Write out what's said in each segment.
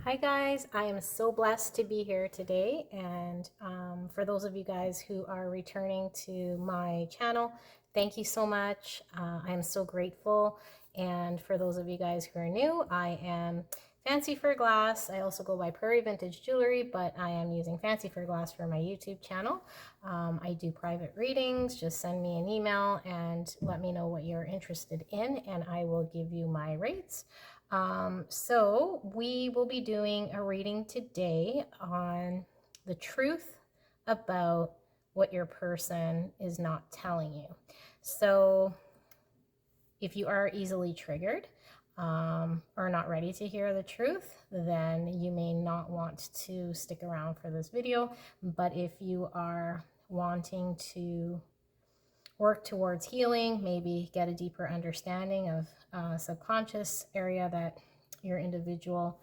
Hi guys, I am so blessed to be here today, and for those of you guys who are returning to my channel, thank you so much. I am so grateful. And for those of you guys who are new, I am Fancy for Glass. I also go by Prairie Vintage Jewelry, but I am using Fancy for Glass for my YouTube channel. I do private readings. Just send me an email and let me know what you're interested in, and I will give you my rates. So we will be doing a reading today on the truth about what your person is not telling you. So if you are easily triggered or not ready to hear the truth, then you may not want to stick around for this video. But if you are wanting to work towards healing, maybe get a deeper understanding of subconscious area that your individual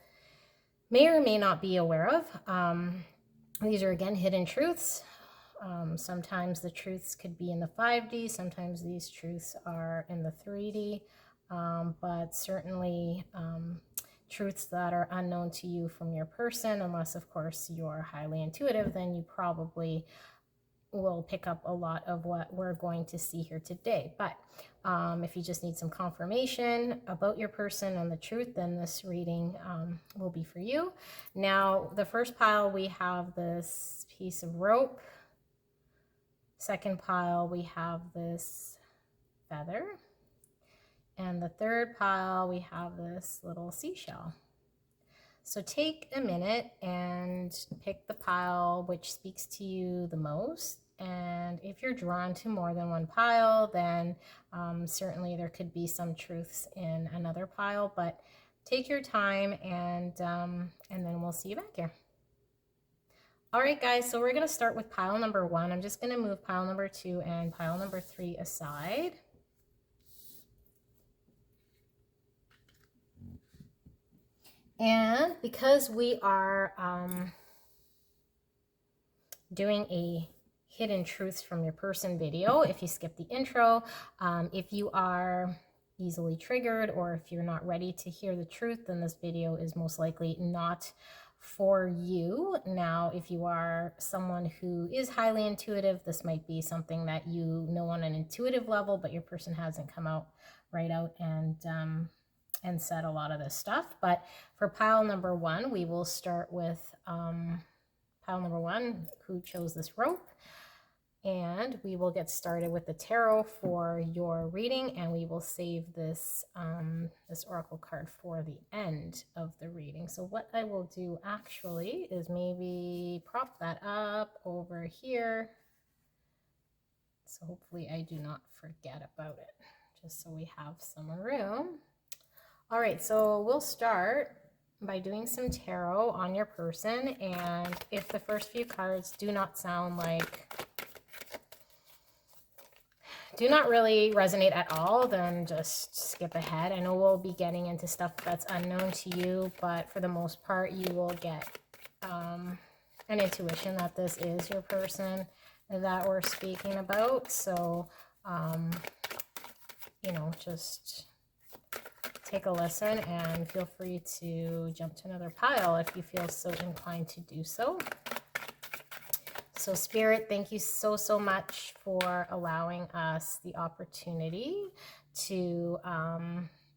may or may not be aware of. These are, again, hidden truths. Sometimes the truths could be in the 5D, sometimes these truths are in the 3D, but certainly truths that are unknown to you from your person, unless, of course, you're highly intuitive, then you probably will pick up a lot of what we're going to see here today. But if you just need some confirmation about your person and the truth, then this reading will be for you. Now, the first pile, we have this piece of rope. Second pile, we have this feather. And the third pile, we have this little seashell. So take a minute and pick the pile which speaks to you the most. And if you're drawn to more than one pile, then certainly there could be some truths in another pile, but take your time, and then we'll see you back here. All right, guys, so we're going to start with pile number 1. I'm just going to move pile number 2 and pile number 3 aside. And because we are doing a hidden truths from your person video, if you skip the intro, if you are easily triggered or if you're not ready to hear the truth, then this video is most likely not for you. Now, if you are someone who is highly intuitive, this might be something that you know on an intuitive level, but your person hasn't come out right out and said a lot of this stuff. But for pile number 1, we will start with pile number 1, who chose this rope, and we will get started with the tarot for your reading, and we will save this this oracle card for the end of the reading. So what I will do actually is maybe prop that up over here, so hopefully I do not forget about it, just so we have some room. All right, so we'll start by doing some tarot on your person, and if the first few cards do not sound like, do not really resonate at all, then just skip ahead. I know we'll be getting into stuff that's unknown to you, but for the most part, you will get an intuition that this is your person that we're speaking about. So, you know, just take a listen and feel free to jump to another pile if you feel so inclined to do so. So Spirit, thank you so, so much for allowing us the opportunity to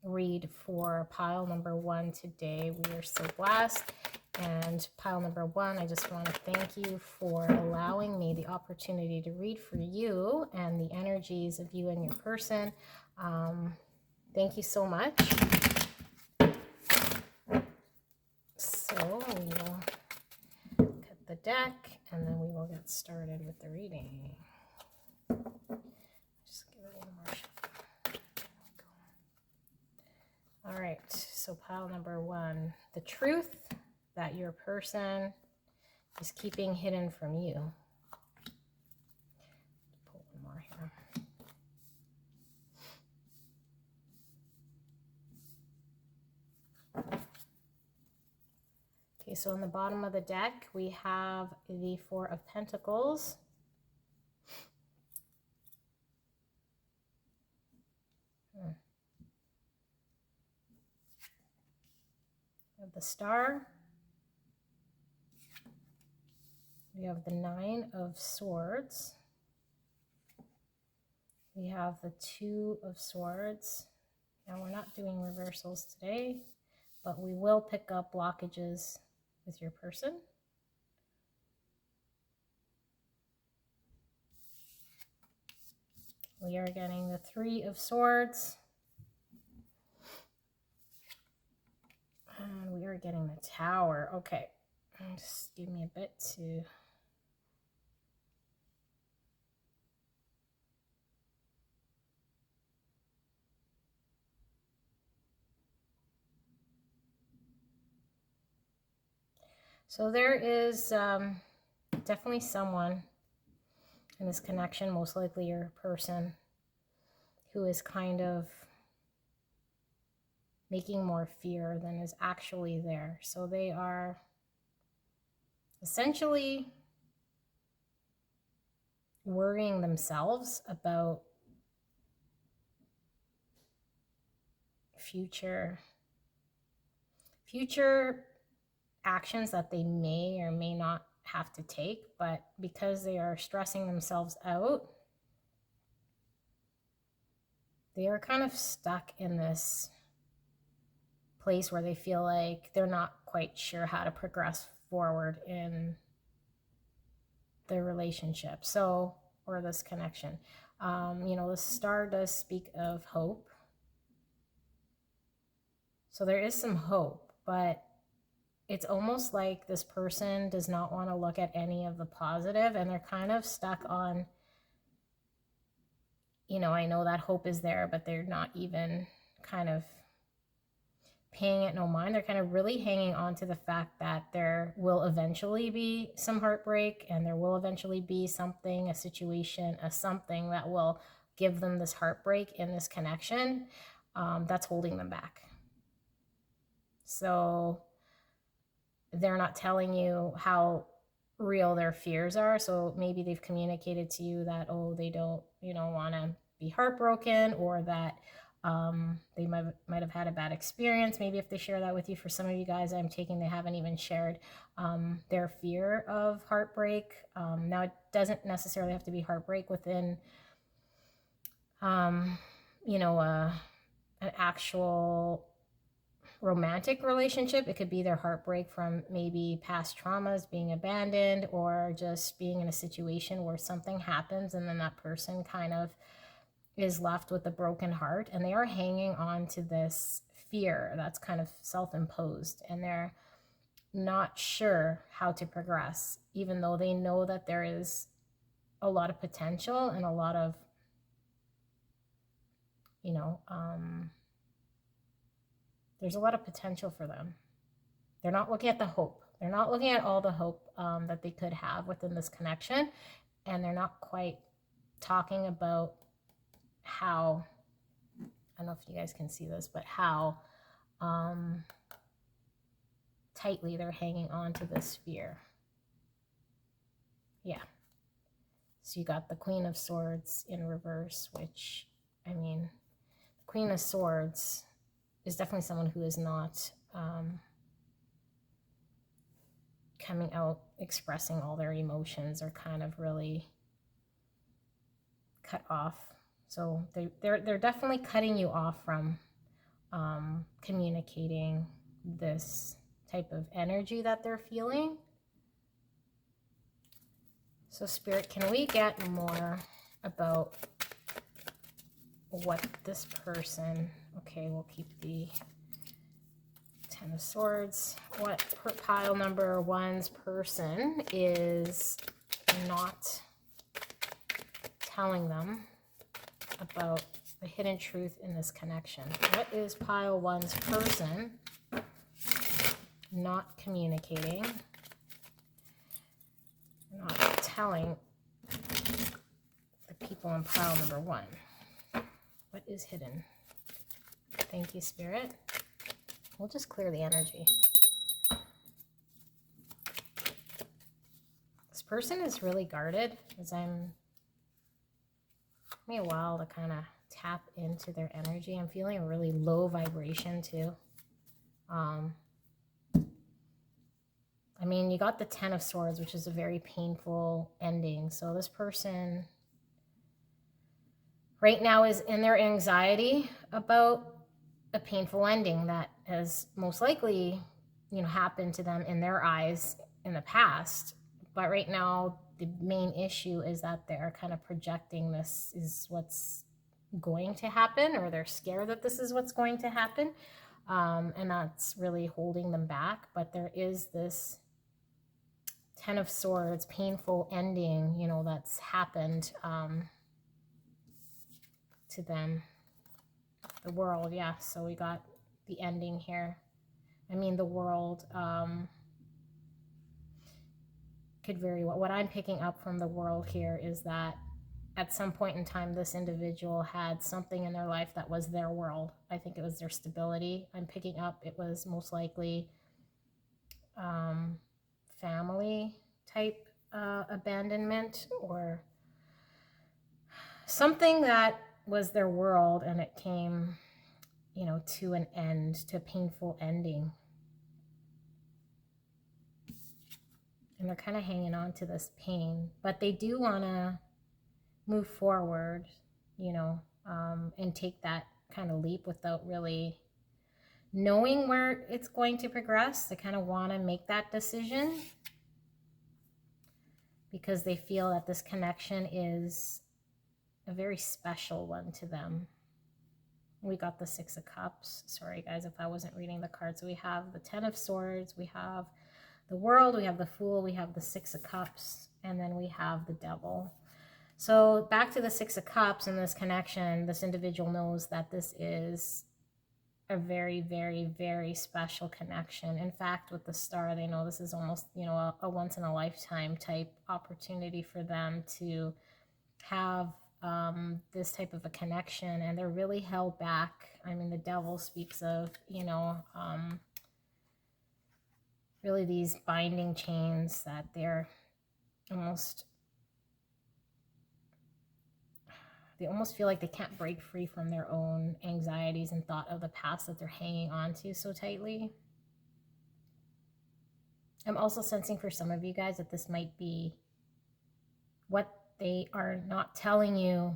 read for pile number 1 today. We are so blessed. And pile number 1, I just want to thank you for allowing me the opportunity to read for you and the energies of you and your person. Thank you so much. So we will cut the deck, and then we will get started with the reading. Just give it a little more shuffle. All right, so pile number 1, the truth that your person is keeping hidden from you. Pull one more here. Okay, so on the bottom of the deck, we have the 4 of Pentacles. We have the Star, We have the Nine of Swords. We have the Two of Swords. Now we're not doing reversals today, but we will pick up blockages with your person. We are getting the Three of Swords. And we are getting the Tower. Okay, just give me a bit to... So there is definitely someone in this connection, most likely your person, who is kind of making more fear than is actually there. So they are essentially worrying themselves about future actions that they may or may not have to take, but because they are stressing themselves out, they are kind of stuck in this place where they feel like they're not quite sure how to progress forward in the relationship, so, or this connection. You know, the star does speak of hope. So there is some hope, but it's almost like this person does not want to look at any of the positive, and they're kind of stuck on, you know, I know that hope is there, but they're not even kind of paying it no mind. They're kind of really hanging on to the fact that there will eventually be some heartbreak, and there will eventually be something, a situation, a something that will give them this heartbreak in this connection that's holding them back. So they're not telling you how real their fears are. So maybe they've communicated to you that, oh, they don't, you know, want to be heartbroken, or that they might have had a bad experience. Maybe if they share that with you, for some of you guys, I'm taking they haven't even shared their fear of heartbreak. Now, it doesn't necessarily have to be heartbreak within, you know, an actual romantic relationship. It could be their heartbreak from maybe past traumas, being abandoned, or just being in a situation where something happens and then that person kind of is left with a broken heart, and they are hanging on to this fear that's kind of self-imposed, and they're not sure how to progress, even though they know that there is a lot of potential and a lot of, you know, there's a lot of potential for them. They're not looking at the hope. They're not looking at all the hope that they could have within this connection. And they're not quite talking about how, I don't know if you guys can see this, but how tightly they're hanging on to this fear. Yeah. So you got the Queen of Swords in reverse, which, I mean, the Queen of Swords is definitely someone who is not coming out, expressing all their emotions, or kind of really cut off. So they're definitely cutting you off from communicating this type of energy that they're feeling. So Spirit, can we get more about what this person, okay, we'll keep the Ten of Swords, what pile number one's person is not telling them about the hidden truth in this connection. What is pile one's person not communicating, not telling the people in pile number one? What is hidden? Thank you, Spirit. We'll just clear the energy. This person is really guarded, as I'm took me a while to kind of tap into their energy. I'm feeling a really low vibration too. I'm mean, you got the Ten of Swords, which is a very painful ending. So this person right now is in their anxiety about a painful ending that has most likely, you know, happened to them in their eyes in the past. But right now, the main issue is that they're kind of projecting this is what's going to happen, or they're scared that this is what's going to happen. And that's really holding them back. But there is this Ten of Swords, painful ending, you know, that's happened to them. The World, yeah. So we got the ending here. I mean, the World could very well, what I'm picking up from the World here is that at some point in time, this individual had something in their life that was their world. I think it was their stability. I'm picking up it was most likely family type abandonment, or something that was their world and it came, you know, to an end, to a painful ending. And they're kind of hanging on to this pain, but they do want to move forward, you know, and take that kind of leap without really knowing where it's going to progress. They kind of want to make that decision because they feel that this connection is a very special one to them. We got the Six of Cups. Sorry guys if I wasn't reading the cards. So we have the Ten of Swords, we have the World, we have the Fool, we have the Six of Cups, and then we have the Devil. So back to the Six of Cups and this connection, this individual knows that this is a very, very, very special connection. In fact, with the Star, they know this is almost, you know, a once in a lifetime type opportunity for them to have this type of a connection, and they're really held back. I mean, the Devil speaks of, you know, really these binding chains that they're almost, they almost feel like they can't break free from their own anxieties and thought of the past that they're hanging on to so tightly. I'm also sensing for some of you guys that this might be what they are not telling you,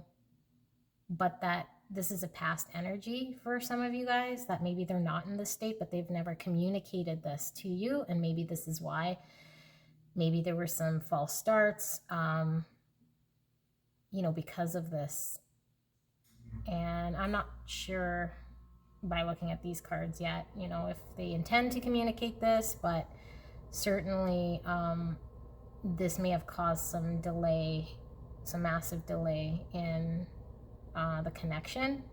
but that this is a past energy for some of you guys, that maybe they're not in this state, but they've never communicated this to you. And maybe this is why. Maybe there were some false starts, you know, because of this. And I'm not sure by looking at these cards yet, you know, if they intend to communicate this, but certainly this may have caused some delay, some massive delay in the connection.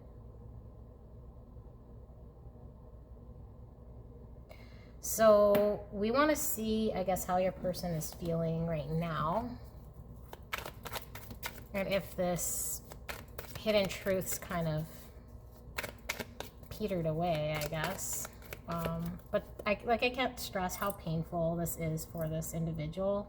So we want to see, I guess, how your person is feeling right now, and if this hidden truths kind of petered away, I guess. But I can't stress how painful this is for this individual.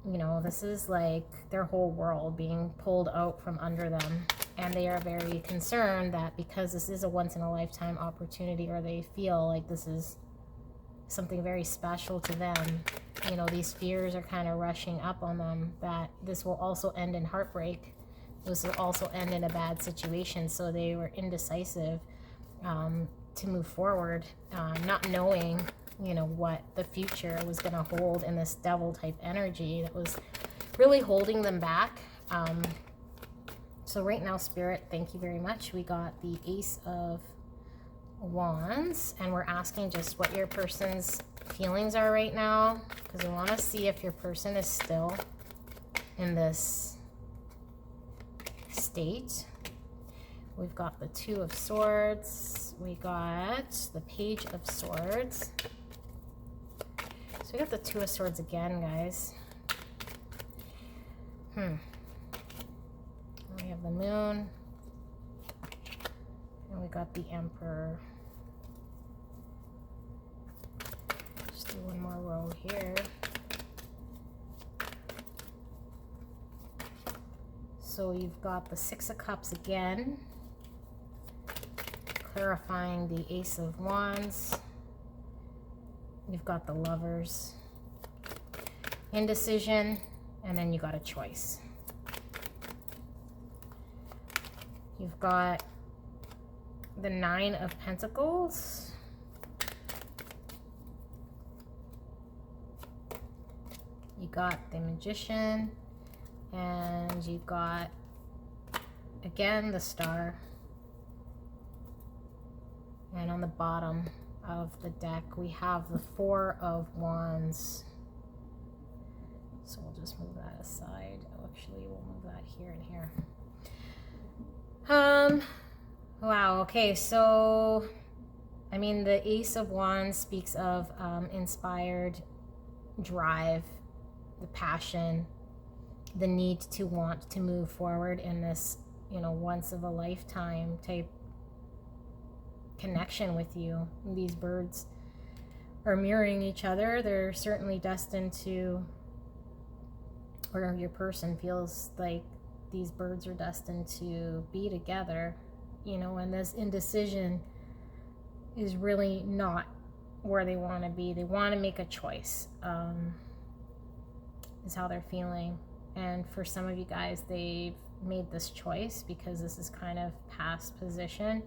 You know, this is like their whole world being pulled out from under them, and they are very concerned that because this is a once in a lifetime opportunity, or they feel like this is something very special to them, you know, these fears are kind of rushing up on them, that this will also end in heartbreak. This will also end in a bad situation. So they were indecisive to move forward, not knowing, you know, what the future was going to hold in this Devil type energy that was really holding them back. So right now, Spirit, thank you very much. We got the Ace of Wands, and we're asking just what your person's feelings are right now, because we want to see if your person is still in this state. We've got the Two of Swords, we got the Page of Swords. So we got the Two of Swords again, guys. We have the Moon, and we got the Emperor. Just do one more row here. So you've got the Six of Cups again, clarifying the Ace of Wands. You've got the Lovers, indecision, and then you got a choice. You've got the Nine of Pentacles. You got the Magician, and you got, again, the Star. And on the bottom of the deck, we have the Four of Wands. So we'll just move that aside. Oh, actually, we'll move that here and here. Wow, okay, so, I mean, the Ace of Wands speaks of inspired drive, the passion, the need to want to move forward in this, you know, once of a lifetime type connection with you. These birds are mirroring each other. They're certainly destined to, or your person feels like these birds are destined to be together, you know, and this indecision is really not where they want to be. They want to make a choice, is how they're feeling. And for some of you guys, they've made this choice because this is kind of past position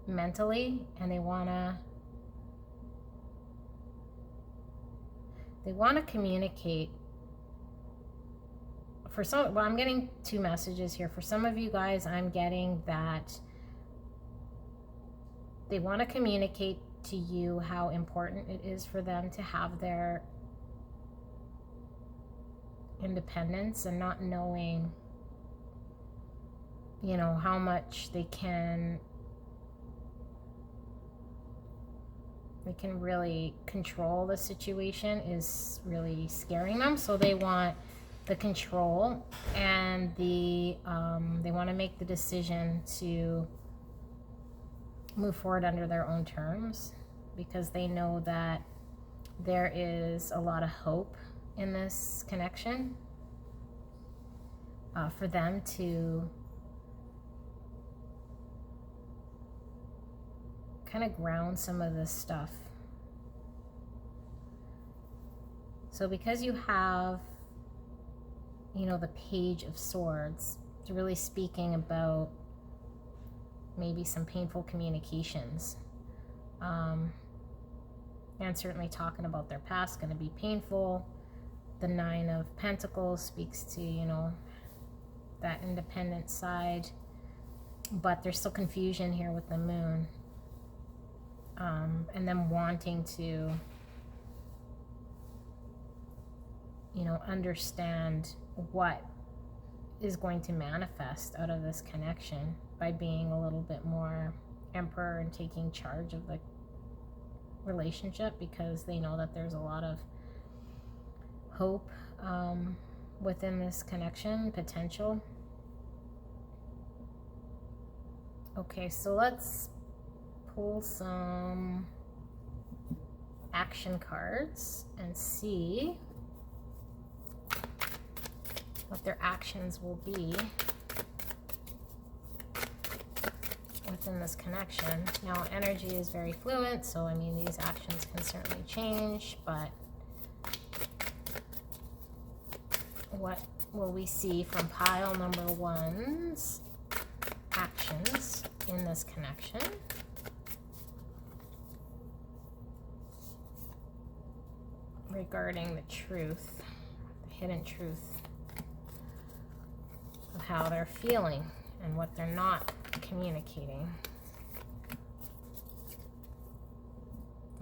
mentally, and they want to communicate. For some, well, I'm getting two messages here. For some of you guys, I'm getting that they want to communicate to you how important it is for them to have their independence, and not knowing, you know, how much they can really control the situation is really scaring them. So they want the control, and they want to make the decision to move forward under their own terms, because they know that there is a lot of hope in this connection for them to kind of ground some of this stuff. So because you have, you know, the Page of Swords, it's really speaking about maybe some painful communications, and certainly talking about their past going to be painful. The Nine of Pentacles speaks to, you know, that independent side, but there's still confusion here with the Moon, and them wanting to, you know, understand what is going to manifest out of this connection by being a little bit more emperor and taking charge of the relationship, because they know that there's a lot of hope within this connection, potential. Okay, so let's pull some action cards and see what their actions will be within this connection. Now, energy is very fluid, so I mean, these actions can certainly change, but what will we see from pile number one's actions in this connection? Regarding the truth, the hidden truth of how they're feeling and what they're not communicating.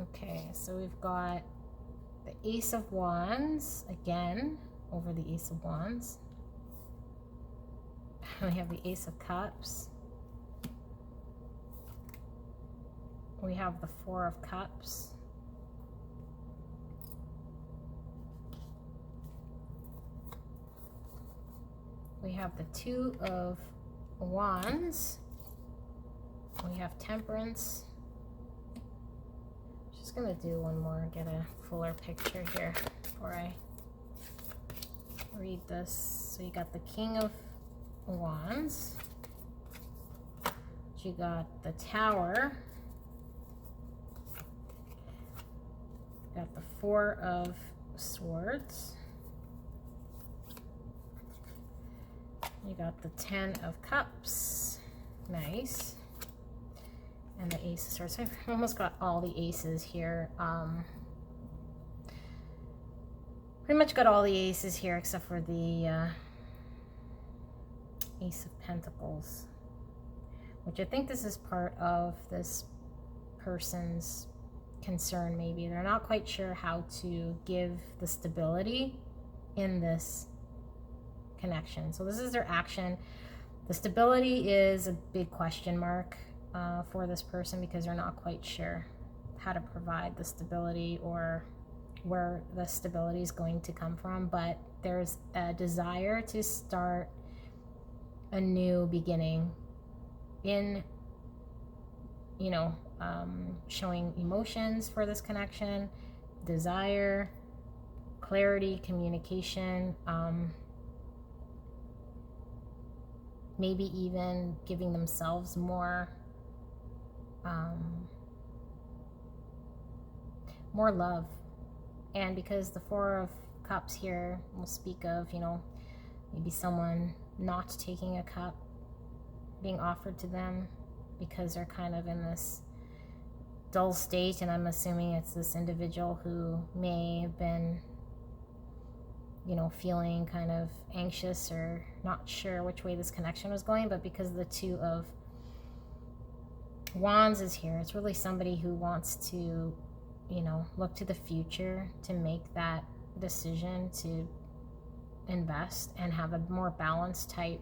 Okay, so we've got the Ace of Wands again over the Ace of Wands. We have the Ace of Cups. We have the Four of Cups. We have the Two of Wands. We have Temperance. Just gonna do one more, get a fuller picture here before I read this. So you got the King of Wands. You got the Tower. got the Four of Swords. You got the Ten of Cups. Nice. And the Ace of Swords. I've almost got all the aces here. Pretty much got all the aces here except for the Ace of Pentacles, which I think this is part of this person's concern. Maybe they're not quite sure how to give the stability in this connection. So this is their action. The stability is a big question mark for this person, because they're not quite sure how to provide the stability or where the stability is going to come from. But there's a desire to start a new beginning in, you know, showing emotions for this connection, desire, clarity, communication, maybe even giving themselves more love. And because the Four of Cups here will speak of, you know, maybe someone not taking a cup being offered to them because they're kind of in this dull state, and I'm assuming it's this individual who may have been, you know, feeling kind of anxious or not sure which way this connection was going. But because the Two of Wands is here, it's really somebody who wants to, you know, look to the future to make that decision to invest and have a more balanced type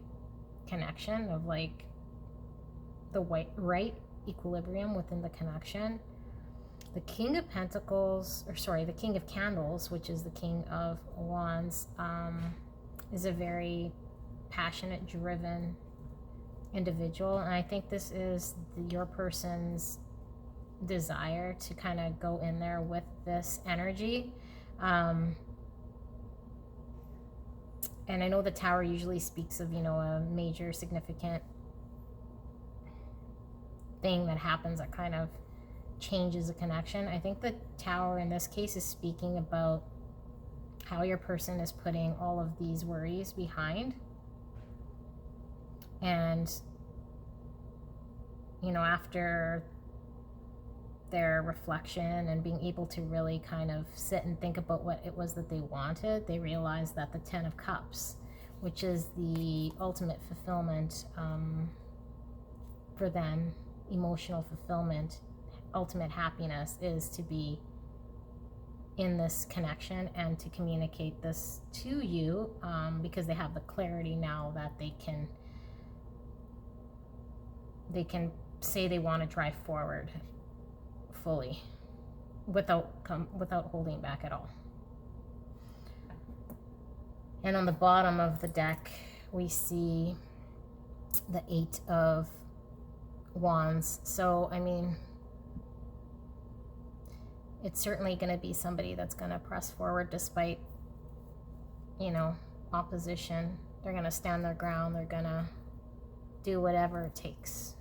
connection of like the right equilibrium within the connection. The King of Pentacles, or sorry, the King of Candles, which is the King of Wands, is a very passionate, driven individual. And I think this is your person's desire to kind of go in there with this energy. And I know the Tower usually speaks of, you know, a major significant thing that happens that kind of changes a connection. I think the Tower in this case is speaking about how your person is putting all of these worries behind. And, you know, after their reflection and being able to really kind of sit and think about what it was that they wanted, they realized that the Ten of Cups, which is the ultimate fulfillment for them, emotional fulfillment, ultimate happiness, is to be in this connection and to communicate this to you, because they have the clarity now that they can say they want to drive forward fully without holding back at all. And on the bottom of the deck we see the Eight of Wands. So I mean, it's certainly going to be somebody that's going to press forward despite, you know, opposition. They're going to stand their ground. They're going to do whatever it takes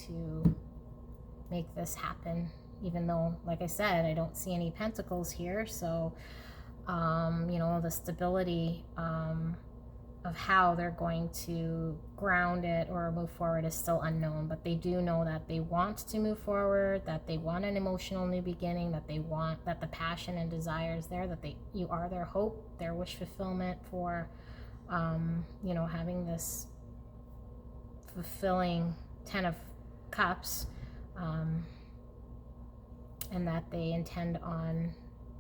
to make this happen, even though, like I said, I don't see any pentacles here. So, you know, the stability of how they're going to ground it or move forward is still unknown. But they do know that they want to move forward, that they want an emotional new beginning, that they want, that the passion and desire is there, that you are their hope, their wish fulfillment for, you know, having this fulfilling Ten of Cups, and that they intend on,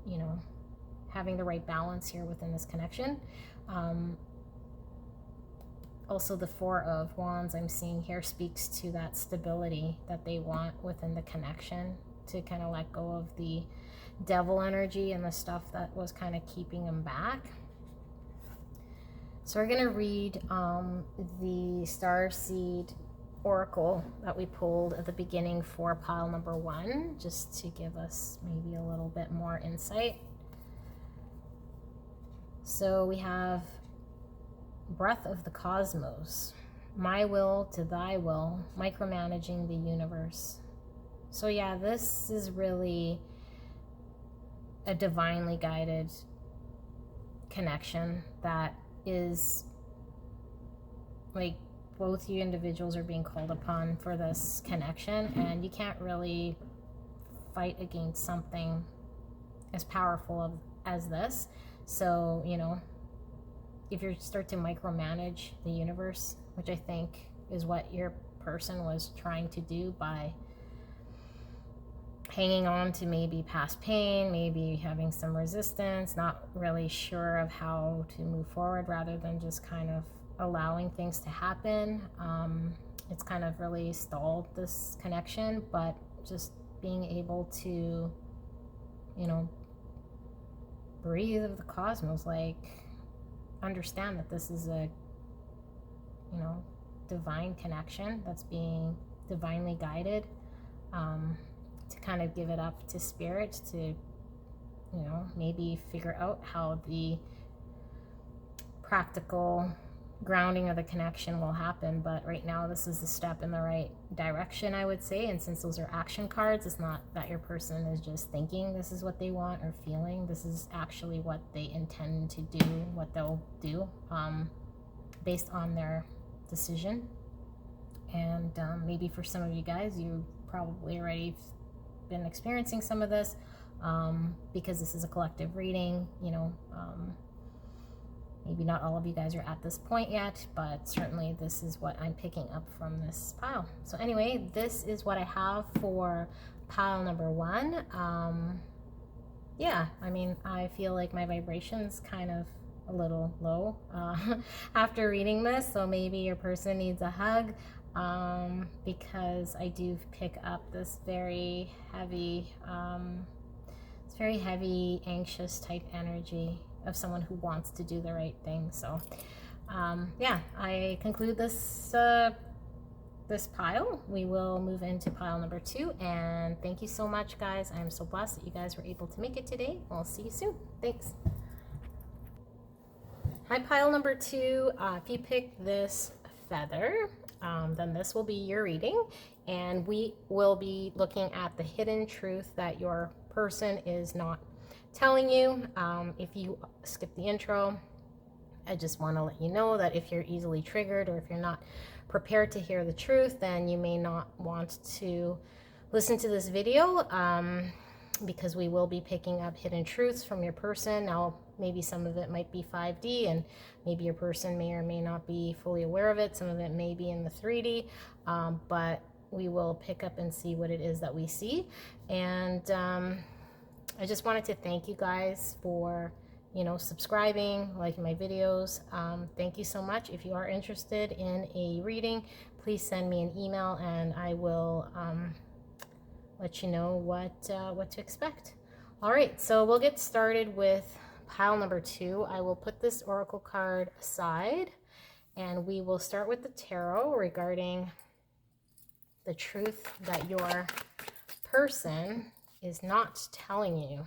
you know, having the right balance here within this connection. Also, the Four of Wands I'm seeing here speaks to that stability that they want within the connection, to kind of let go of the devil energy and the stuff that was kind of keeping them back. So we're going to read the Starseed Oracle that we pulled at the beginning for pile number 1, just to give us maybe a little bit more insight. So we have Breath of the Cosmos, my will to thy will, micromanaging the universe. So yeah, this is really a divinely guided connection that is like both you individuals are being called upon for this connection, and you can't really fight against something as powerful as this. So, you know, if you start to micromanage the universe, which I think is what your person was trying to do by hanging on to maybe past pain, maybe having some resistance, not really sure of how to move forward, rather than just kind of allowing things to happen. It's kind of really stalled this connection, but just being able to, you know, breathe of the cosmos, like understand that this is a, you know, divine connection that's being divinely guided, to kind of give it up to spirit to, you know, maybe figure out how the practical grounding of the connection will happen. But right now this is a step in the right direction, I would say. And since those are action cards, it's not that your person is just thinking this is what they want or feeling. This is actually what they intend to do, what they'll do, based on their decision. And maybe for some of you guys, you probably already been experiencing some of this, because this is a collective reading, you know. Maybe not all of you guys are at this point yet, but certainly this is what I'm picking up from this pile. So anyway, this is what I have for pile number 1. Yeah, I mean, I feel like my vibration's kind of a little low after reading this, so maybe your person needs a hug, because I do pick up this very heavy, anxious type energy of someone who wants to do the right thing. So yeah, I conclude this this pile. We will move into pile number 2, and thank you so much, guys. I'm so blessed that you guys were able to make it today. I'll see you soon. Thanks. Hi, pile number 2. If you pick this feather, then this will be your reading, and we will be looking at the hidden truth that your person is not telling you. If you skip the intro, I just want to let you know that if you're easily triggered, or if you're not prepared to hear the truth, then you may not want to listen to this video, because we will be picking up hidden truths from your person. Now, maybe some of it might be 5D, and maybe your person may or may not be fully aware of it. Some of it may be in the 3D, but we will pick up and see what it is that we see. And I just wanted to thank you guys for, you know, subscribing, liking my videos. Thank you so much. If you are interested in a reading, please send me an email, and I will let you know what to expect. All right, so we'll get started with pile number 2. I will put this oracle card aside, and we will start with the tarot regarding the truth that your person is not telling you.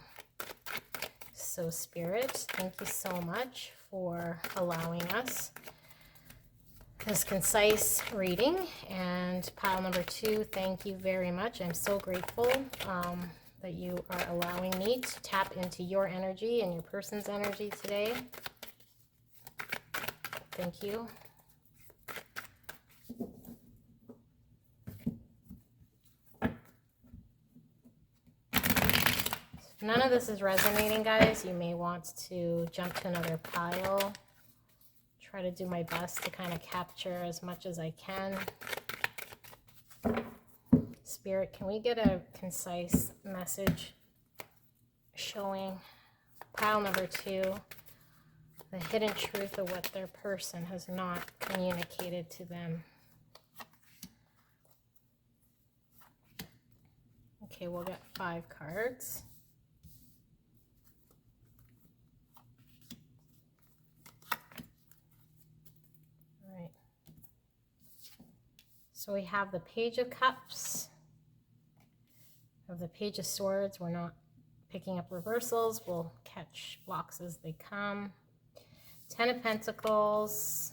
So Spirit, thank you so much for allowing us this concise reading. And pile number 2, thank you very much. I'm so grateful that you are allowing me to tap into your energy and your person's energy today. Thank you. If none of this is resonating, guys, you may want to jump to another pile. Try to do my best to kind of capture as much as I can. Spirit, can we get a concise message showing pile number 2, the hidden truth of what their person has not communicated to them? Okay, we'll get 5 cards. All right. So we have the Page of Cups. Of the Page of Swords. We're not picking up reversals. We'll catch blocks as they come. 10 of Pentacles.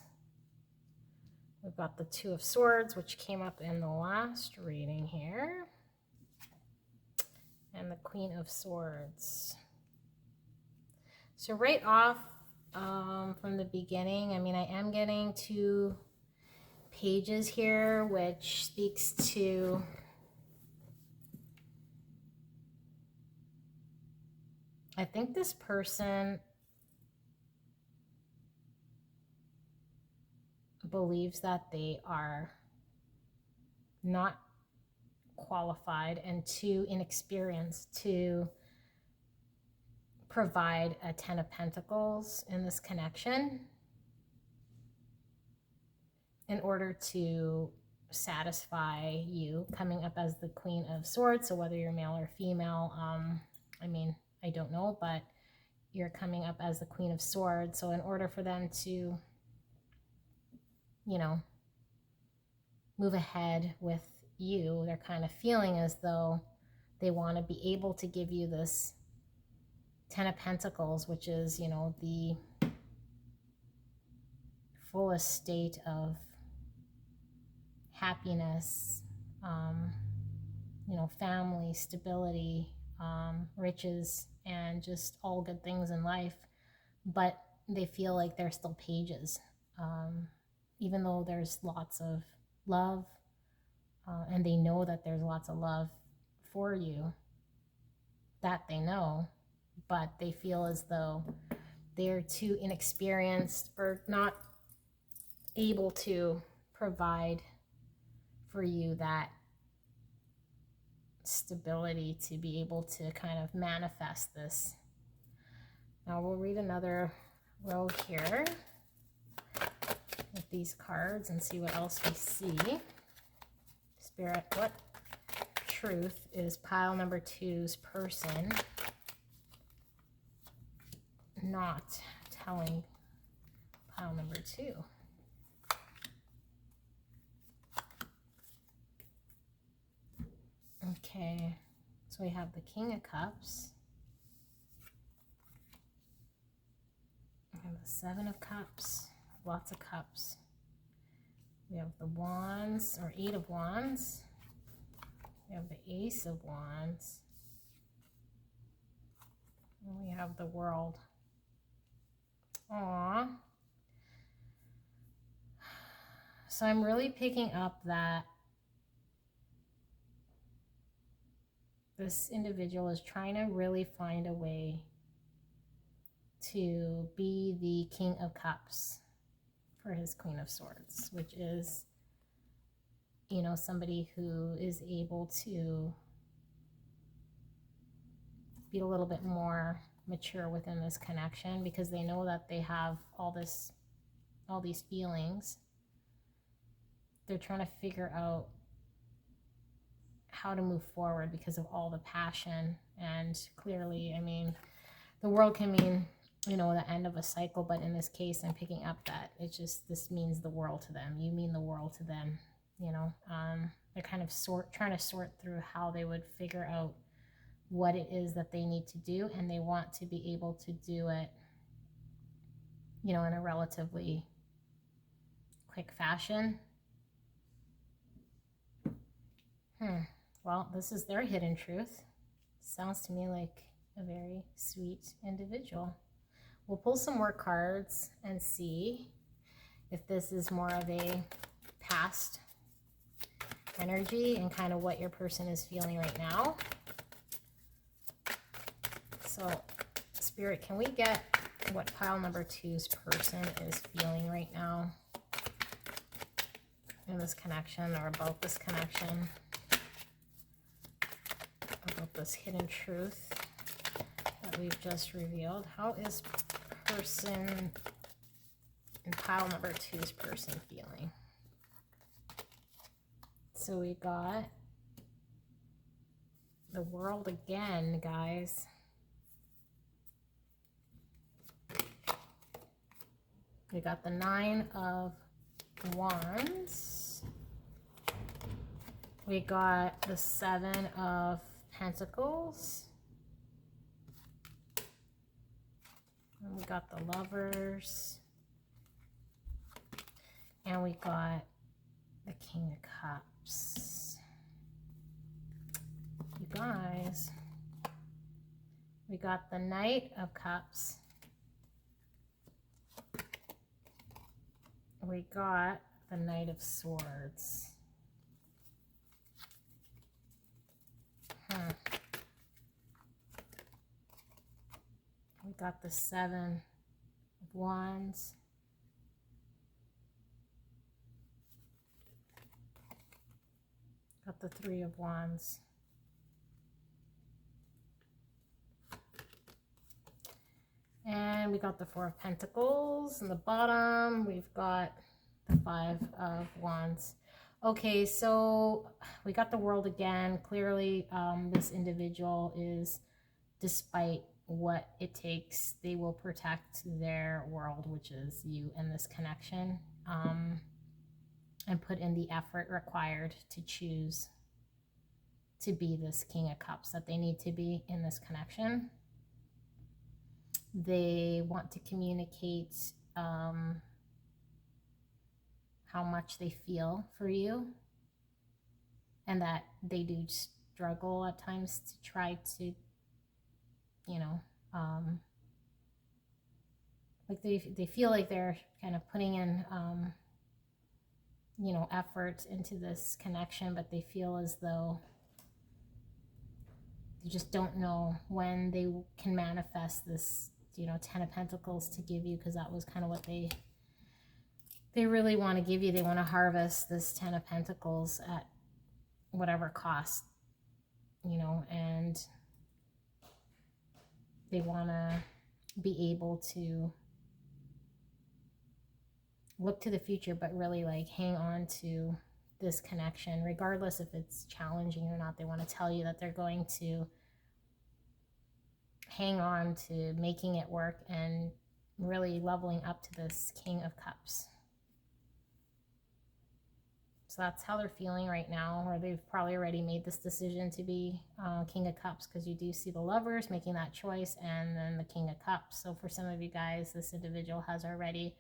We've got the 2 of Swords, which came up in the last reading here. And the Queen of Swords. So right off from the beginning, I mean, I am getting 2 pages here, which speaks to I think this person believes that they are not qualified and too inexperienced to provide a 10 of Pentacles in this connection in order to satisfy you, coming up as the Queen of Swords. So whether you're male or female, I mean, I don't know, but you're coming up as the Queen of Swords. So in order for them to, you know, move ahead with you, they're kind of feeling as though they want to be able to give you this 10 of Pentacles, which is, you know, the fullest state of happiness, you know, family, stability, riches, and just all good things in life. But they feel like they're still pages, even though there's lots of love, and they know that there's lots of love for you, that they know, but they feel as though they're too inexperienced or not able to provide for you that stability to be able to kind of manifest this. Now we'll read another row here with these cards and see what else we see. Spirit, what truth is pile number 2's person not telling pile number 2? Okay, so we have the King of Cups. We have the 7 of Cups, lots of cups. We have the Wands, or 8 of Wands. We have the Ace of Wands. And we have the World. Aww. So I'm really picking up that this individual is trying to really find a way to be the King of Cups for his Queen of Swords, which is, you know, somebody who is able to be a little bit more mature within this connection, because they know that they have all these feelings. They're trying to figure out how to move forward because of all the passion. And clearly, I mean, the World can mean, you know, the end of a cycle, but in this case, I'm picking up that it's just, this means the world to them. You mean the world to them, you know. They're kind of trying to sort through how they would figure out what it is that they need to do, and they want to be able to do it, you know, in a relatively quick fashion. Well, this is their hidden truth. Sounds to me like a very sweet individual. We'll pull some more cards and see if this is more of a past energy and kind of what your person is feeling right now. So, Spirit, can we get what pile number 2's person is feeling right now in this connection, or about this connection, about this hidden truth that we've just revealed? How is person in pile number 2's person feeling? So we got the World again, guys. We got the 9 of Wands. We got the 7 of Pentacles. And we got the Lovers. And we got the King of Cups. You guys, we got the Knight of Cups we got the Knight of Swords. We got the Seven of Wands. Got the Three of Wands. And we got the Four of Pentacles. In the bottom, we've got the Five of Wands. Okay, so we got the World again. Clearly, this individual is, despite what it takes, they will protect their world, which is you and this connection, and put in the effort required to choose to be this King of Cups that they need to be in this connection. They want to communicate how much they feel for you, and that they do struggle at times to try to, you know, like they feel like they're kind of putting in, you know, effort into this connection, but they feel as though they just don't know when they can manifest this, you know, Ten of Pentacles to give you, because that was kind of what they really want to give you. They want to harvest this Ten of Pentacles at whatever cost, you know, and they want to be able to look to the future, but really like hang on to this connection, regardless if it's challenging or not. They want to tell you that they're going to hang on to making it work and really leveling up to this King of Cups. So that's how they're feeling right now, or they've probably already made this decision to be King of Cups, because you do see the Lovers making that choice and then the King of Cups. So for some of you guys, this individual has already,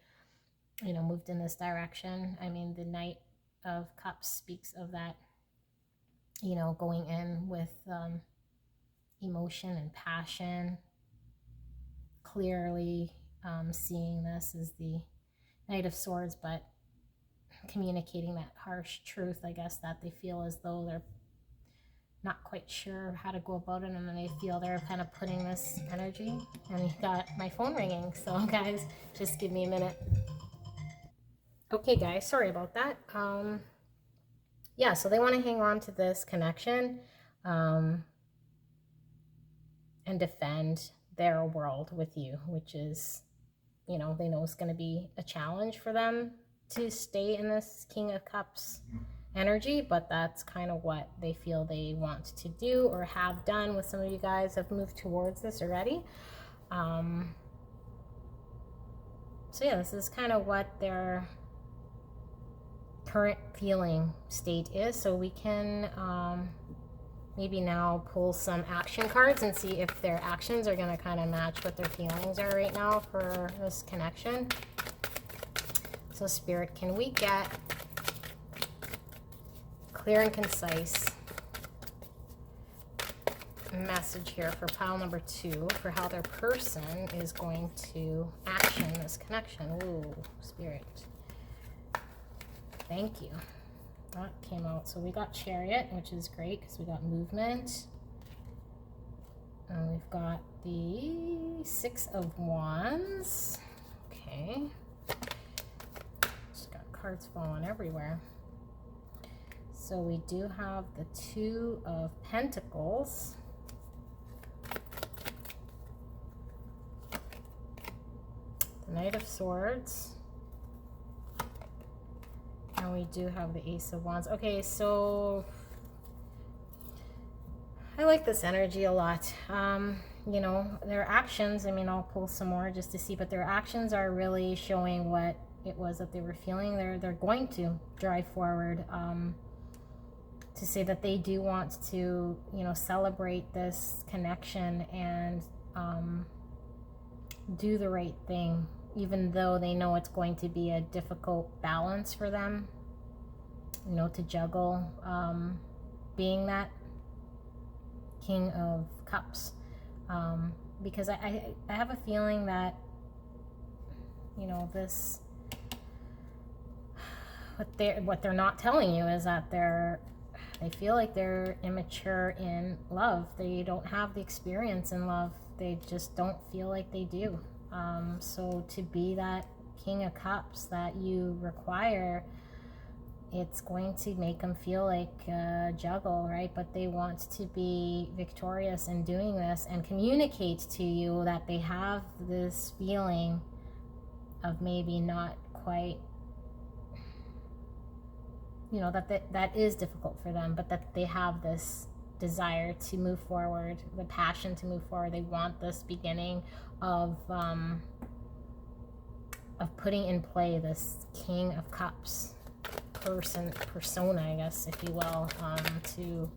you know, moved in this direction. I mean, the Knight of Cups speaks of that, you know, going in with emotion and passion. Clearly seeing this as the Knight of Swords, but communicating that harsh truth, I guess, that they feel as though they're not quite sure how to go about it, and then they feel they're kind of putting this energy. And you got my phone ringing, so guys, just give me a minute. Okay guys, sorry about that. Yeah, so they want to hang on to this connection and defend their world with you, which is, you know, they know it's going to be a challenge for them to stay in this King of Cups energy, but that's kind of what they feel they want to do or have done. With some of you guys have moved towards this already. So yeah, this is kind of what their current feeling state is. So we can maybe now pull some action cards and see if their actions are going to kind of match what their feelings are right now for this connection. So Spirit, can we get clear and concise message here for pile number 2 for how their person is going to action this connection? Ooh, Spirit. Thank you. That came out. So we got Chariot, which is great because we got movement. And we've got the Six of Wands. Okay. Just got cards falling everywhere. So we do have the Two of Pentacles. The Knight of Swords. And we do have the Ace of Wands. Okay, so I like this energy a lot. You know, their actions, I mean, I'll pull some more just to see, but their actions are really showing what it was that they were feeling. They're going to drive forward to say that they do want to, you know, celebrate this connection and do the right thing, even though they know it's going to be a difficult balance for them, you know, to juggle being that King of Cups. Because I have a feeling that, you know, this what they're not telling you is that they feel like they're immature in love. They don't have the experience in love. They just don't feel like they do. So to be that King of Cups that you require, it's going to make them feel like a juggle, right? But they want to be victorious in doing this and communicate to you that they have this feeling of maybe not quite, you know, that is difficult for them, but that they have this desire to move forward, the passion to move forward. They want this beginning of putting in play this King of Cups persona, I guess, if you will, to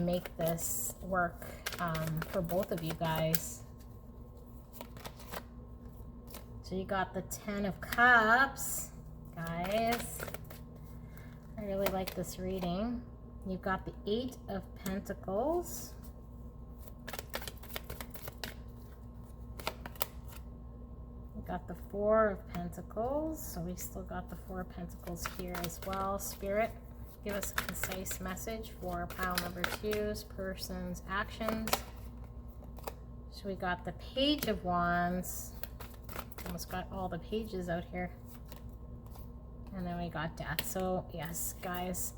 make this work for both of you guys. So you got the 10 of Cups, guys. I really like this reading. You've got the 8 of Pentacles. Got the 4 of Pentacles, so we still got the 4 of Pentacles here as well. Spirit, give us a concise message for pile number 2's person's actions. So we got the Page of Wands. Almost got all the pages out here. And then we got Death. So yes, guys,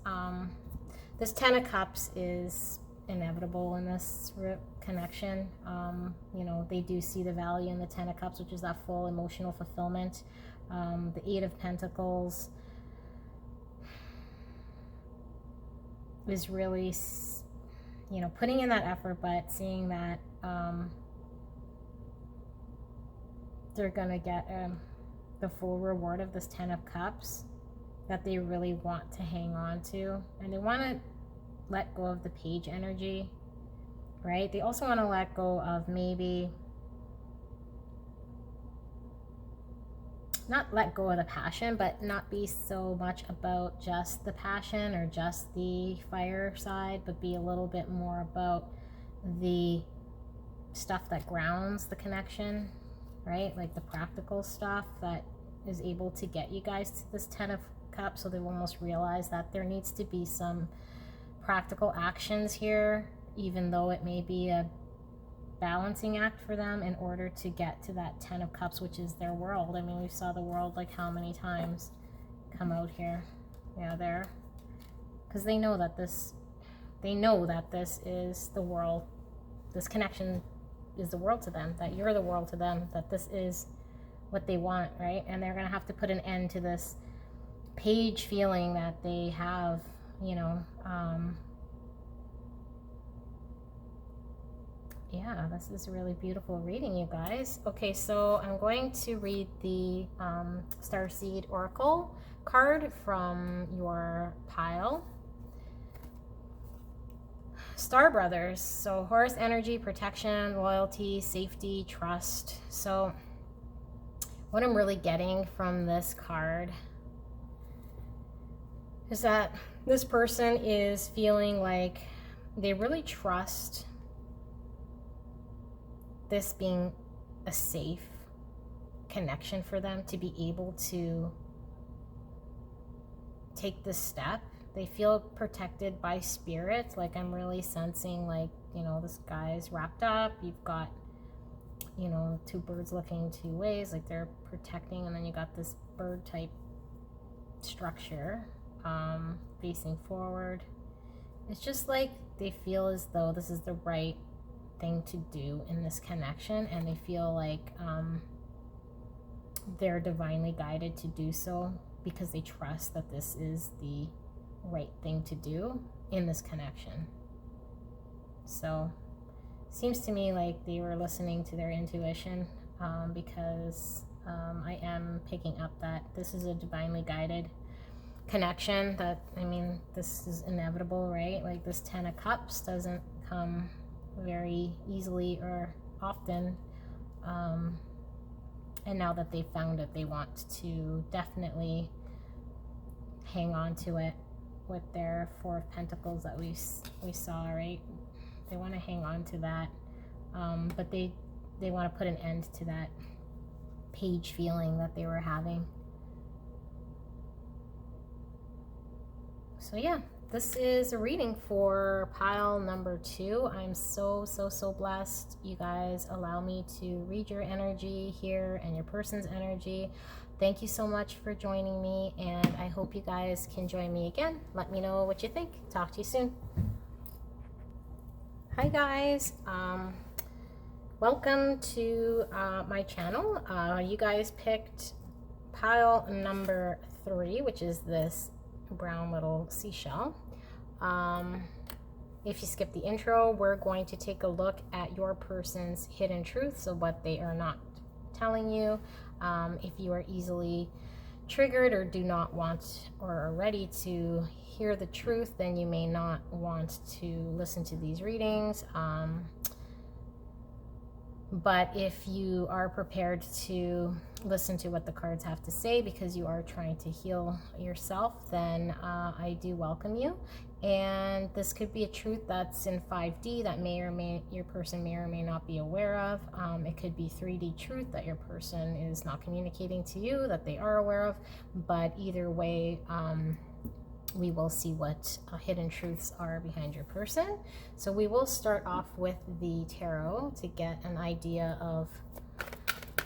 this 10 of Cups is inevitable in this connection. You know, they do see the value in the 10 of Cups, which is that full emotional fulfillment. The 8 of Pentacles is really, you know, putting in that effort, but seeing that they're gonna get the full reward of this 10 of Cups that they really want to hang on to, and they want to let go of the Page energy, right? They also want to let go of, maybe not let go of the passion, but not be so much about just the passion or just the fire side, but be a little bit more about the stuff that grounds the connection, right? Like the practical stuff that is able to get you guys to this 10 of Cups. So they almost realize that there needs to be some practical actions here, even though it may be a balancing act for them in order to get to that 10 of Cups, which is their world. I mean, we saw the world like how many times come out here. Yeah, there. Because they know that this is the world. This connection is the world to them, that you're the world to them, that this is what they want, right? And they're going to have to put an end to this Page feeling that they have, you know. Yeah, this is a really beautiful reading, you guys. Okay, so I'm going to read the Starseed Oracle card from your pile. Star Brothers, so Horus energy, protection, loyalty, safety, trust. So what I'm really getting from this card is that this person is feeling like they really trust this being a safe connection for them to be able to take this step. They feel protected by spirit. Like, I'm really sensing, like, you know, this guy's wrapped up. You've got, you know, two birds looking two ways, like they're protecting, and then you got this bird type structure facing forward. It's just like they feel as though this is the right thing to do in this connection, and they feel like they're divinely guided to do so because they trust that this is the right thing to do in this connection. So seems to me like they were listening to their intuition, because I am picking up that this is a divinely guided connection. That, I mean, this is inevitable, right? Like, this 10 of Cups doesn't come very easily or often, and now that they found it, they want to definitely hang on to it with their 4 of Pentacles that we saw, right? They want to hang on to that, but they want to put an end to that Page feeling that they were having. So yeah, this is a reading for pile number 2. I'm so blessed you guys allow me to read your energy here and your person's energy. Thank you so much for joining me, and I hope you guys can join me again. Let me know what you think. Talk to you soon. Hi guys, welcome to my channel. You guys picked pile number 3, which is this brown little seashell. If you skip the intro, we're going to take a look at your person's hidden truth, so what they are not telling you. If you are easily triggered or do not want or are ready to hear the truth, then you may not want to listen to these readings. But if you are prepared to listen to what the cards have to say because you are trying to heal yourself, then I do welcome you. And this could be a truth that's in 5D that your person may or may not be aware of. It could be 3D truth that your person is not communicating to you that they are aware of. But either way, we will see what hidden truths are behind your person. So we will start off with the tarot to get an idea of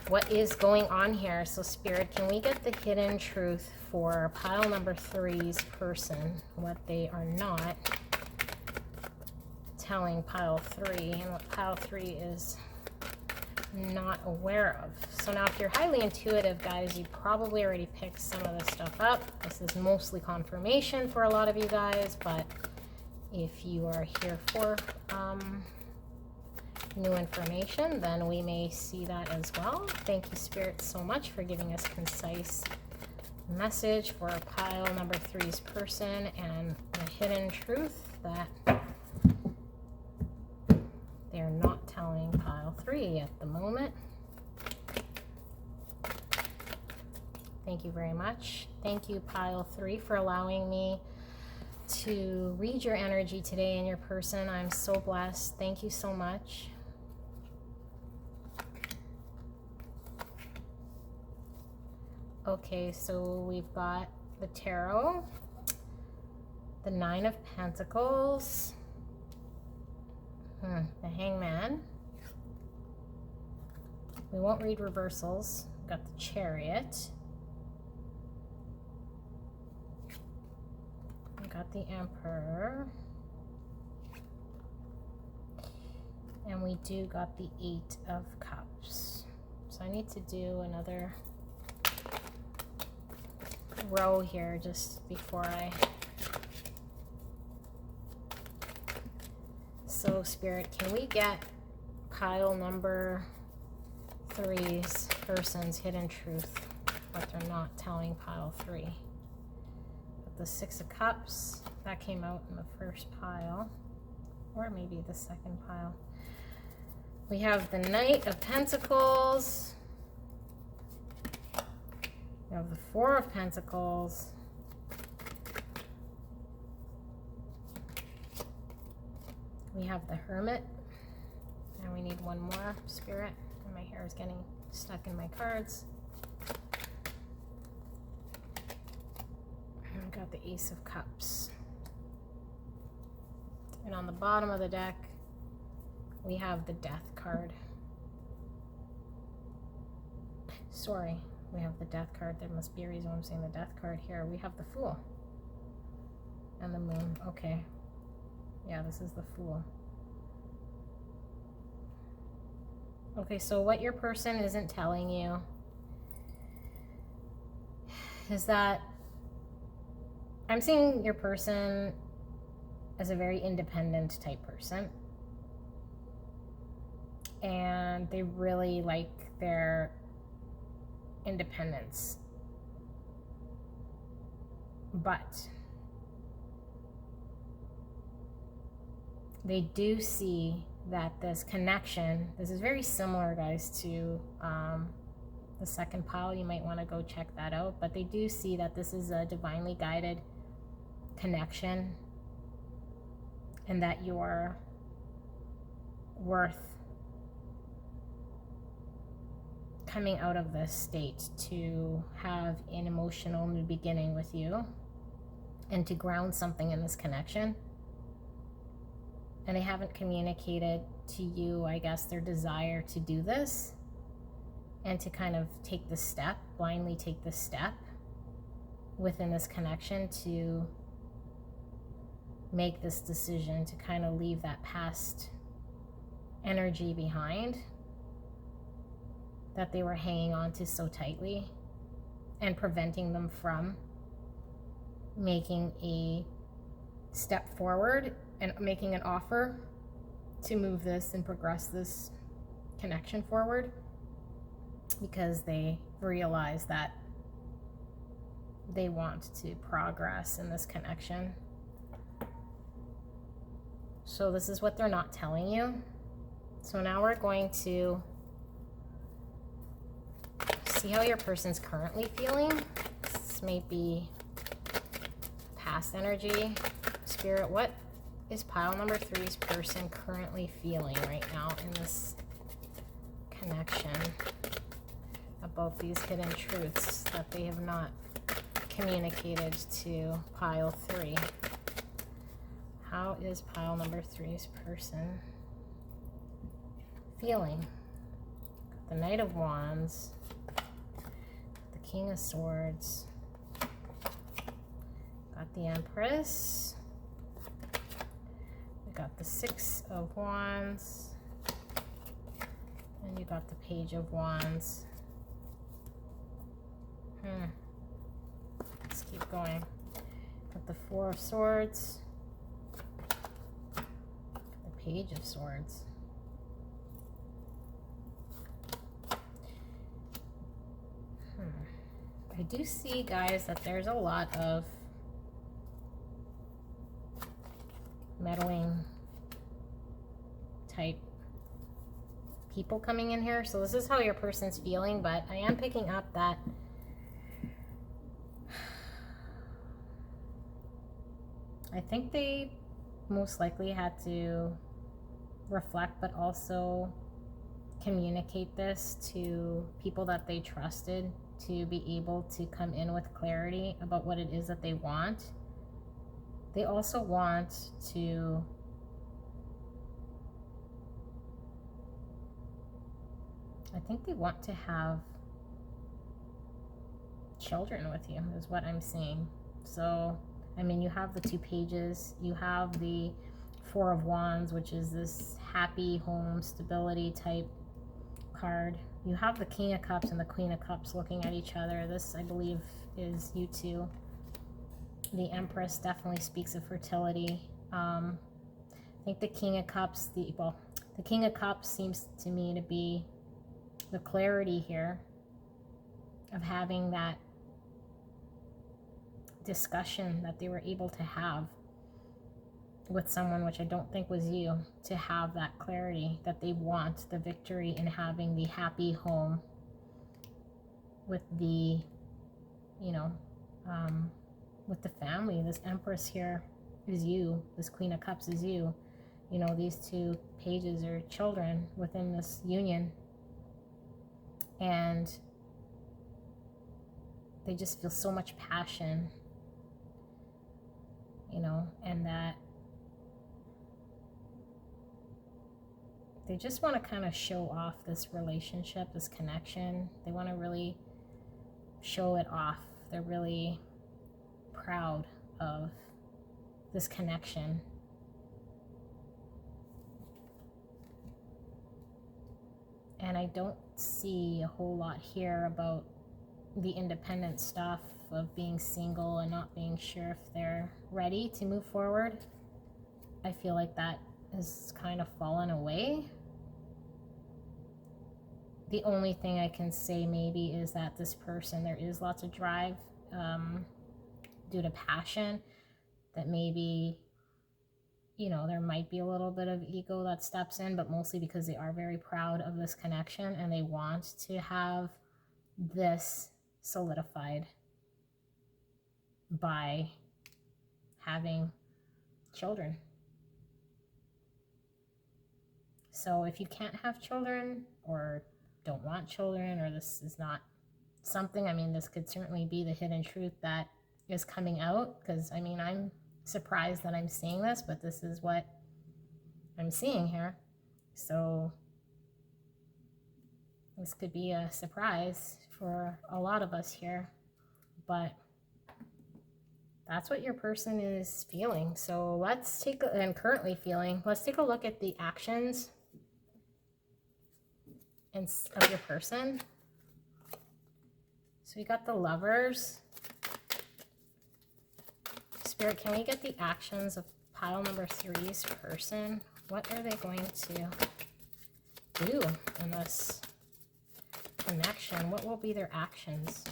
what is going on here. So Spirit, can we get the hidden truth for pile number 3's person, what they are not telling pile 3 and what pile 3 is not aware of. So now if you're highly intuitive, guys, you probably already picked some of this stuff up. This is mostly confirmation for a lot of you guys, but if you are here for new information, then we may see that as well. Thank you, Spirit, so much for giving us concise message for pile number 3's person and the hidden truth that they're not telling pile 3 at the moment. Thank you very much. Thank you, pile 3, for allowing me to read your energy today and your person. I'm so blessed. Thank you so much. Okay, so we've got the tarot, the 9 of Pentacles, the Hangman. We won't read reversals. We've got the Chariot. We've got the Emperor. And we do got the 8 of Cups. So I need to do another row here just before I... So Spirit, can we get pile number 3's person's hidden truth, what they're not telling pile 3? But the 6 of Cups, that came out in the first pile, or maybe the second pile. We have the Knight of Pentacles. We have the 4 of Pentacles. We have the Hermit. And we need one more, Spirit. And my hair is getting stuck in my cards. And we got the Ace of Cups. And on the bottom of the deck, we have the Death card. Sorry, we have the Death card. There must be a reason why I'm saying the Death card here. We have the Fool. And the Moon. Okay. Yeah, this is the Fool. Okay, so what your person isn't telling you is that I'm seeing your person as a very independent type person. And they really like their independence. But they do see that this connection, this is very similar, guys, to the second pile. You might want to go check that out. But they do see that this is a divinely guided connection and that you're worth coming out of this state to have an emotional new beginning with you. and to ground something in this connection. And they haven't communicated to you, I guess, their desire to do this and to kind of take the step, blindly take the step within this connection to make this decision to kind of leave that past energy behind that they were hanging on to so tightly and preventing them from making a step forward and making an offer to move this and progress this connection forward, because they realize that they want to progress in this connection. So this is what they're not telling you. So now we're going to see how your person's currently feeling. This may be past energy. Spirit, what is pile number 3's person currently feeling right now in this connection about these hidden truths that they have not communicated to pile 3? How is pile number 3's person feeling? The Knight of Wands, the King of Swords, got the Empress, we got the Six of Wands, and you got the Page of Wands. Let's keep going. Got the Four of Swords, the Page of Swords. I do see, guys, that there's a lot of meddling type people coming in here. So this is how your person's feeling, but I am picking up that I think they most likely had to reflect, but also communicate this to people that they trusted to be able to come in with clarity about what it is that they want. They also want to I think they want to have children with you, is what I'm seeing. So, I mean, you have the 2 pages, you have the Four of Wands, which is this happy home stability type card. You have the King of Cups and the Queen of Cups looking at each other. This, I believe, is you two. The Empress definitely speaks of fertility. I think the King of Cups, the King of Cups seems to me to be the clarity here of having that discussion that they were able to have with someone, which I don't think was you, to have that clarity that they want the victory in having the happy home with the, you know, with the family. This Empress here is you. This Queen of Cups is you. You know, these 2 pages are children within this union. And they just feel so much passion, you know, and that they just want to kind of show off this relationship, this connection. They want to really show it off. They're really proud of this connection. And I don't see a whole lot here about the independent stuff of being single and not being sure if they're ready to move forward. I feel like that has kind of fallen away. The only thing I can say maybe is that this person, there is lots of drive due to passion, that maybe, you know, there might be a little bit of ego that steps in, but mostly because they are very proud of this connection and they want to have this solidified by having children. So if you can't have children or don't want children, or this is not something, I mean, this could certainly be the hidden truth that is coming out, because I mean, I'm surprised that I'm seeing this, but this is what I'm seeing here. So this could be a surprise for a lot of us here, but that's what your person is feeling. So let's take, and currently feeling, let's take a look at the actions of your person. So we got the Lovers. Spirit, can we get the actions of pile number 3's person? What are they going to do in this connection? What will be their actions?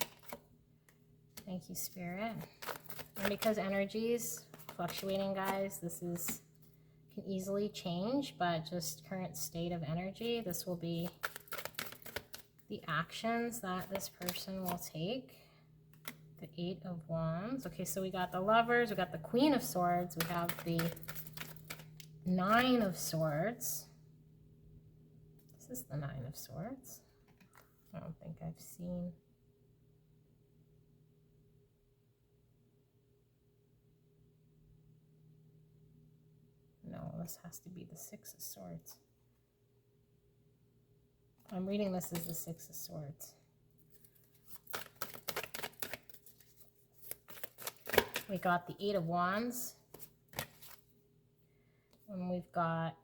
Thank you, Spirit. And because energies fluctuating, guys, this is can easily change, but just current state of energy, this will be the actions that this person will take. The 8 of Wands. Okay, so we got the Lovers, we got the Queen of Swords, we have the 9 of Swords. This is the 9 of Swords. I don't think I've seen. No, this has to be the 6 of Swords. I'm reading this as the 6 of Swords. We got the 8 of Wands. And we've got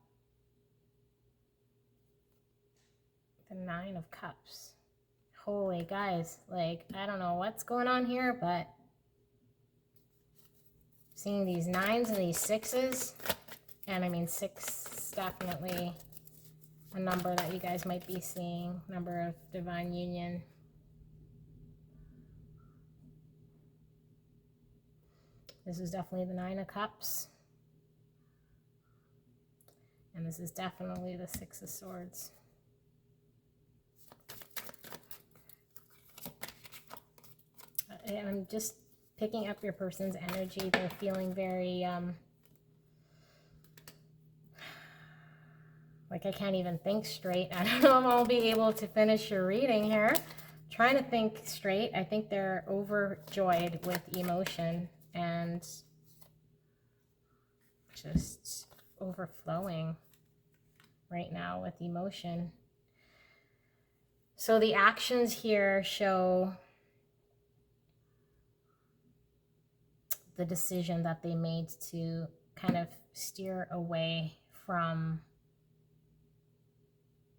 the 9 of Cups. Holy guys, like, I don't know what's going on here, but seeing these 9s and these 6s, and I mean 6 is definitely a number that you guys might be seeing, number of divine union. This is definitely the 9 of Cups. And this is definitely the 6 of Swords. And I'm just picking up your person's energy. They're feeling very, like I can't even think straight. I don't know if I'll be able to finish your reading here. Trying to think straight. I think they're overjoyed with emotion and just overflowing right now with emotion. So the actions here show the decision that they made to kind of steer away from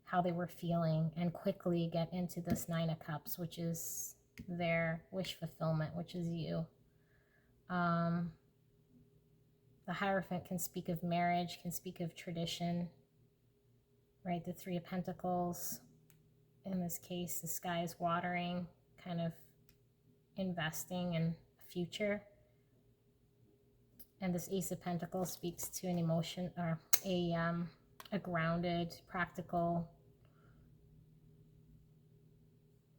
how they were feeling and quickly get into this 9 of Cups, which is their wish fulfillment, which is you. The Hierophant can speak of marriage, can speak of tradition, right? The 3 of Pentacles, in this case, the sky is watering, kind of investing in a future. And this Ace of Pentacles speaks to an emotion, or a grounded, practical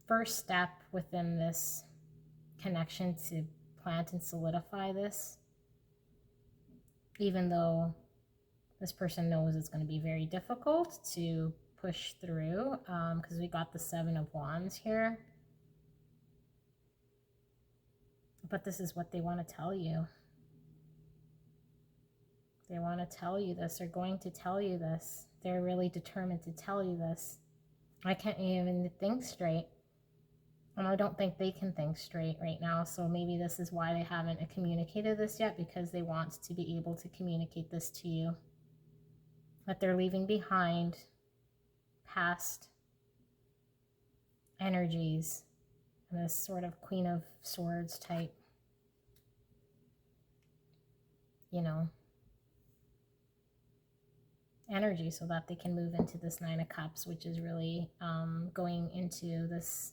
first step within this connection to plant and solidify this, even though this person knows it's going to be very difficult to push through, because we got the 7 of Wands here. But this is what they want to tell you. They want to tell you this. They're going to tell you this. They're really determined to tell you this. I can't even think straight. And I don't think they can think straight right now. So maybe this is why they haven't communicated this yet, because they want to be able to communicate this to you. That they're leaving behind past energies and this sort of Queen of Swords type, you know, energy, so that they can move into this 9 of Cups, which is really going into this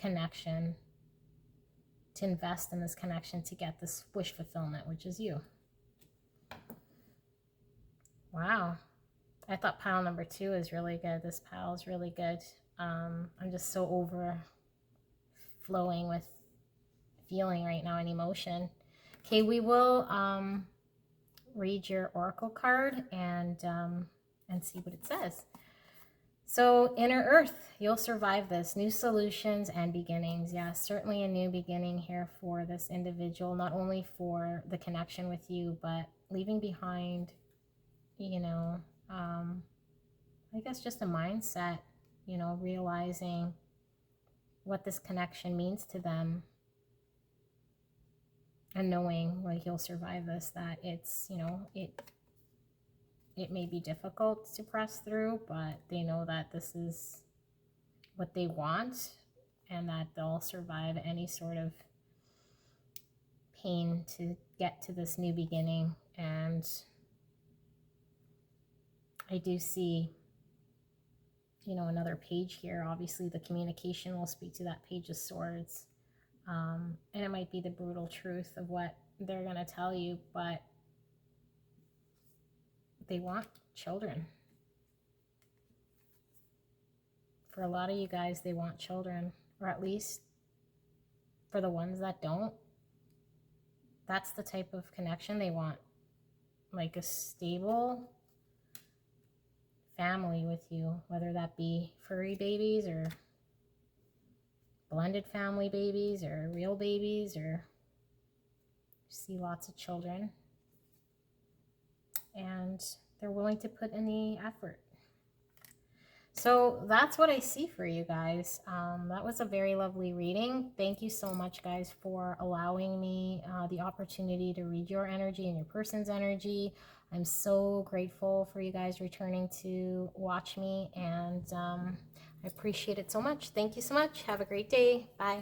connection, to invest in this connection to get this wish fulfillment, which is you. Wow. I thought pile number 2 is really good. This pile is really good. I'm just so overflowing with feeling right now and emotion. Okay, we will read your oracle card and see what it says. So, inner earth, you'll survive this. New solutions and beginnings. Yes, certainly a new beginning here for this individual, not only for the connection with you, but leaving behind, you know, I guess just a mindset, you know, realizing what this connection means to them and knowing like you'll survive this, that it's, you know, it may be difficult to press through, but they know that this is what they want and that they'll survive any sort of pain to get to this new beginning. And I do see, you know, another page here. Obviously the communication will speak to that Page of Swords. And it might be the brutal truth of what they're going to tell you, but they want children. For a lot of you guys, they want children, or at least for the ones that don't, that's the type of connection they want. Like a stable family with you, whether that be furry babies or blended family babies or real babies, or see lots of children. And they're willing to put in the effort. So that's what I see for you guys. That was a very lovely reading. Thank you so much, guys, for allowing me the opportunity to read your energy and your person's energy. I'm so grateful for you guys returning to watch me, and I appreciate it so much. Thank you so much. Have a great day. Bye.